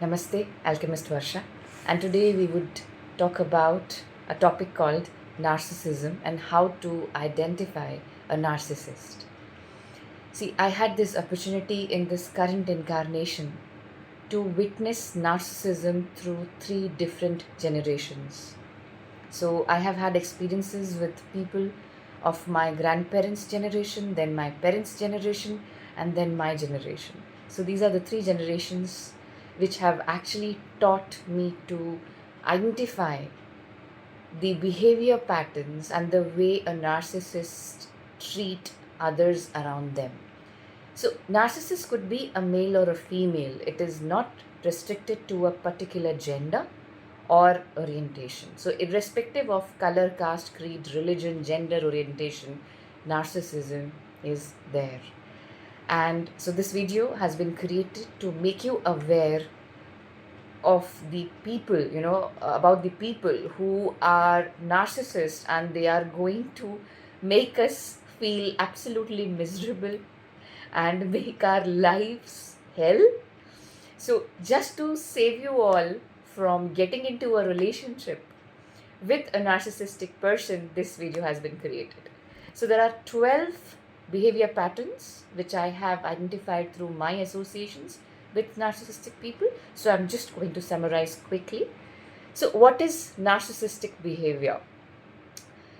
Namaste, Alchemist Varsha, and today we would talk about a topic called narcissism and how to identify a narcissist. See, I had this opportunity in this current incarnation to witness narcissism through three different generations. So, I have had experiences with people of my grandparents' generation, then my parents' generation, and then my generation. So, these are the three generations which have actually taught me to identify the behavior patterns and the way a narcissist treat others around them. So narcissist could be a male or a female. It is not restricted to a particular gender or orientation. So irrespective of color, caste, creed, religion, gender, orientation, narcissism is there. And so this video has been created to make you aware of the people, about the people who are narcissists, and they are going to make us feel absolutely miserable and make our lives hell. So, just to save you all from getting into a relationship with a narcissistic person, this video has been created. So, there are 12 behavior patterns which I have identified through my associations with narcissistic people. So, I'm just going to summarize quickly. So, what is narcissistic behavior?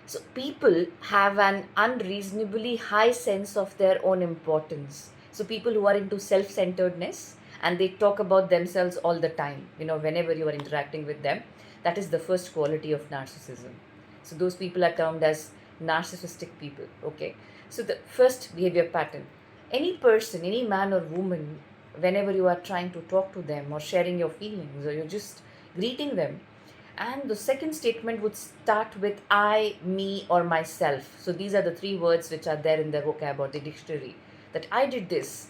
So, people have an unreasonably high sense of their own importance. So, people who are into self centeredness and they talk about themselves all the time, whenever you are interacting with them, that is the first quality of narcissism. So, those people are termed as narcissistic people. Okay. So, the first behavior pattern, any person, any man or woman, whenever you are trying to talk to them or sharing your feelings or you're just greeting them, and the second statement would start with I, me, or myself. So these are the three words which are there in the vocab or the dictionary. That I did this,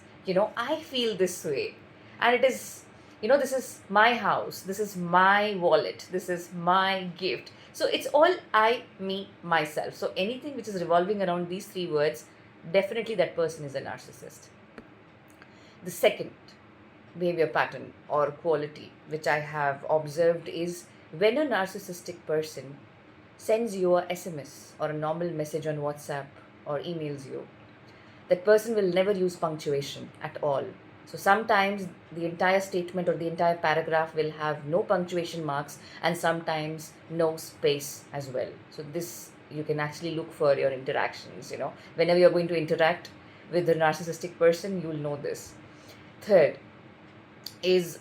I feel this way. And it is, this is my house, this is my wallet, this is my gift. So it's all I, me, myself. So anything which is revolving around these three words, definitely that person is a narcissist. The second behavior pattern or quality which I have observed is when a narcissistic person sends you a SMS or a normal message on WhatsApp or emails you, that person will never use punctuation at all. So sometimes the entire statement or the entire paragraph will have no punctuation marks and sometimes no space as well. So this you can actually look for your interactions, whenever you're going to interact with the narcissistic person, you'll know this. Third is,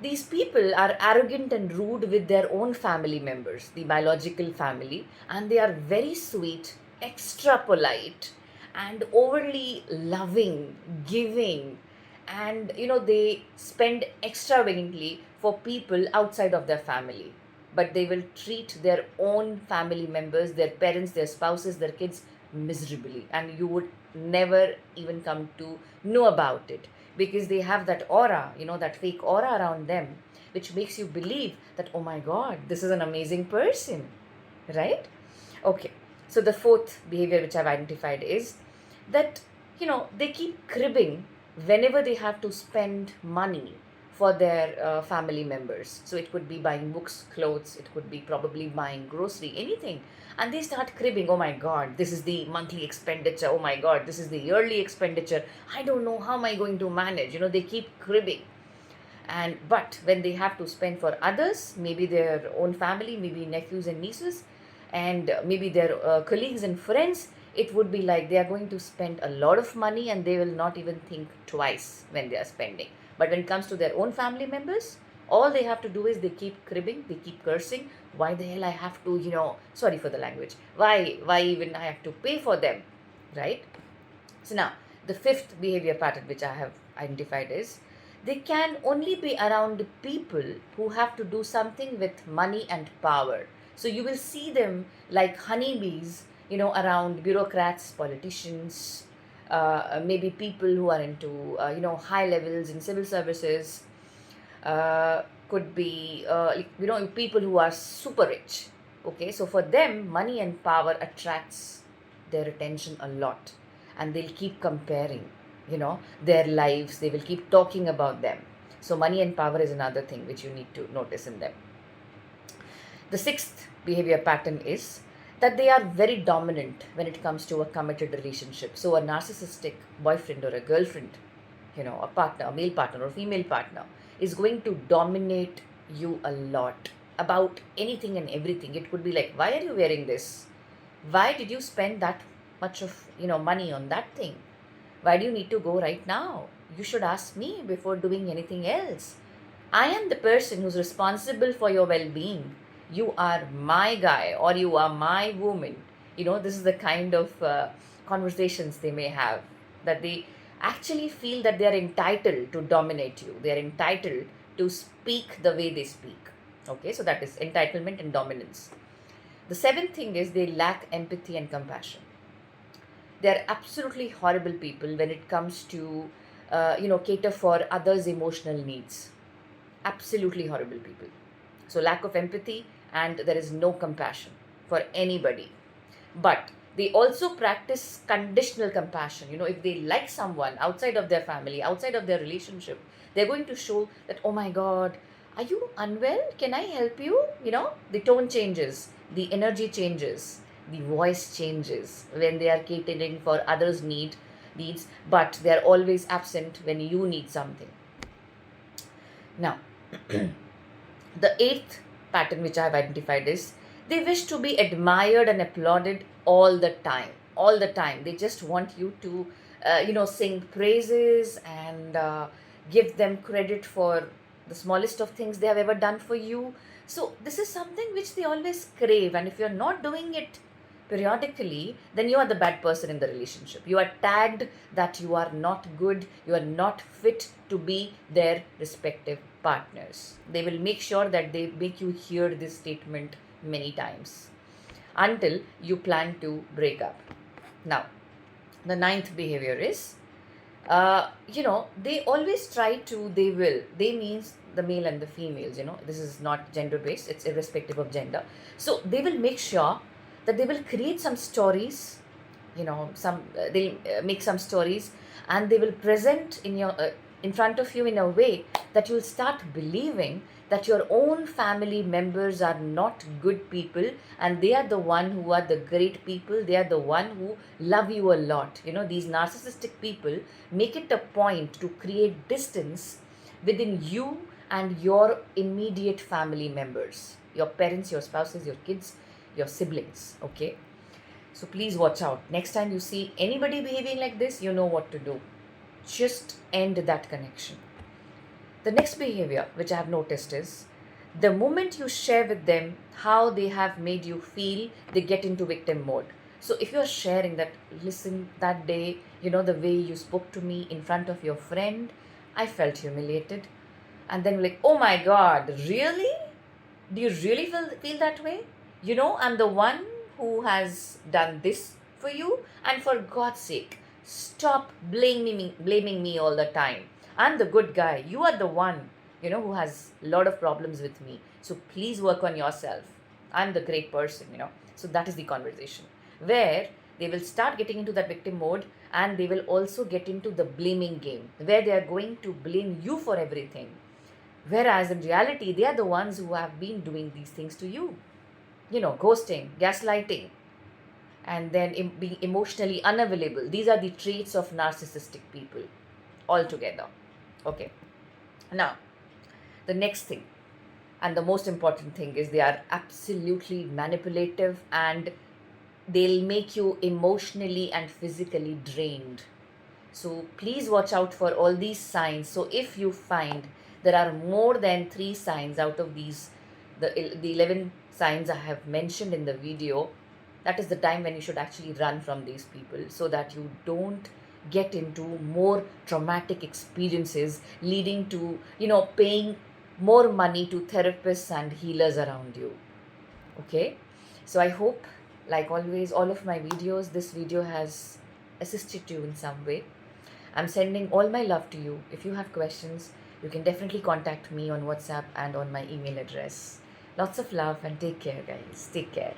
these people are arrogant and rude with their own family members, the biological family, and they are very sweet, extra polite, and overly loving, giving, and they spend extravagantly for people outside of their family. But they will treat their own family members, their parents, their spouses, their kids miserably, and you would never even come to know about it because they have that aura, that fake aura around them, which makes you believe that, oh my God, this is an amazing person, right? Okay, so the fourth behavior which I've identified is that, they keep cribbing whenever they have to spend money for their family members. So it could be buying books, clothes, it could be probably buying grocery, anything. And they start cribbing, oh my God, this is the monthly expenditure. Oh my God, this is the yearly expenditure. I don't know, how am I going to manage? They keep cribbing. And but when they have to spend for others, maybe their own family, maybe nephews and nieces, and maybe their colleagues and friends, it would be like they are going to spend a lot of money and they will not even think twice when they are spending. But when it comes to their own family members, all they have to do is they keep cribbing, they keep cursing. Why the hell I have to, sorry for the language. Why even I have to pay for them, right? So now, the fifth behavior pattern which I have identified is they can only be around people who have to do something with money and power. So you will see them like honeybees, around bureaucrats, politicians, maybe people who are into, high levels in civil services, could be, people who are super rich. Okay, so for them, money and power attracts their attention a lot, and they'll keep comparing, their lives. They will keep talking about them. So money and power is another thing which you need to notice in them. The sixth behavior pattern is that they are very dominant when it comes to a committed relationship. So a narcissistic boyfriend or a girlfriend, a partner, a male partner or female partner, is going to dominate you a lot about anything and everything. It could be like, why are you wearing this? Why did you spend that much of money on that thing? Why do you need to go right now? You should ask me before doing anything else. I am the person who's responsible for your well-being. You are my guy or you are my woman. This is the kind of conversations they may have, that they actually feel that they are entitled to dominate you. They are entitled to speak the way they speak. Okay, so that is entitlement and dominance. The seventh thing is they lack empathy and compassion. They are absolutely horrible people when it comes to, cater for others' emotional needs. Absolutely horrible people. So lack of empathy and there is no compassion for anybody. But they also practice conditional compassion. If they like someone outside of their family, outside of their relationship, they're going to show that, oh my God, are you unwell? Can I help you? The tone changes, the energy changes, the voice changes when they are catering for others' needs, but they are always absent when you need something. Now, the eighth pattern which I have identified is they wish to be admired and applauded all the time. All the time. They just want you to, sing praises and give them credit for the smallest of things they have ever done for you. So this is something which they always crave, and if you're not doing it periodically, then you are the bad person in the relationship. You are tagged that you are not good, you are not fit to be their respective partners. They will make sure that they make you hear this statement many times until you plan to break up. Now, the ninth behavior is, they always try to, they means the male and the females, this is not gender based, it's irrespective of gender. So they will make sure that they will create some stories, they'll make some stories and they will present in front of you in a way that you'll start believing that your own family members are not good people and they are the one who are the great people. They are the one who love you a lot. These narcissistic people make it a point to create distance within you and your immediate family members, your parents, your spouses, your kids, your siblings. Okay, so please watch out. Next time you see anybody behaving like this, you know what to do. Just end that connection. The next behavior which I have noticed is the moment you share with them how they have made you feel, they get into victim mode. So if you're sharing that, listen, that day, the way you spoke to me in front of your friend, I felt humiliated. And then like, oh my God, really? Do you really feel that way? I'm the one who has done this for you, and for God's sake, stop blaming me all the time. I'm the good guy. You are the one, who has a lot of problems with me. So please work on yourself. I'm the great person, So that is the conversation where they will start getting into that victim mode, and they will also get into the blaming game where they are going to blame you for everything. Whereas in reality, they are the ones who have been doing these things to you. Ghosting, gaslighting, and then being emotionally unavailable. These are the traits of narcissistic people altogether. Okay. Now, the next thing and the most important thing is they are absolutely manipulative and they'll make you emotionally and physically drained. So please watch out for all these signs. So if you find there are more than 3 signs out of these, the 11 signs I have mentioned in the video, that is the time when you should actually run from these people so that you don't get into more traumatic experiences leading to, paying more money to therapists and healers around you. Okay, so I hope, like always, all of my videos, this video has assisted you in some way. I'm sending all my love to you. If you have questions, you can definitely contact me on WhatsApp and on my email address. Lots of love and take care, guys. Take care.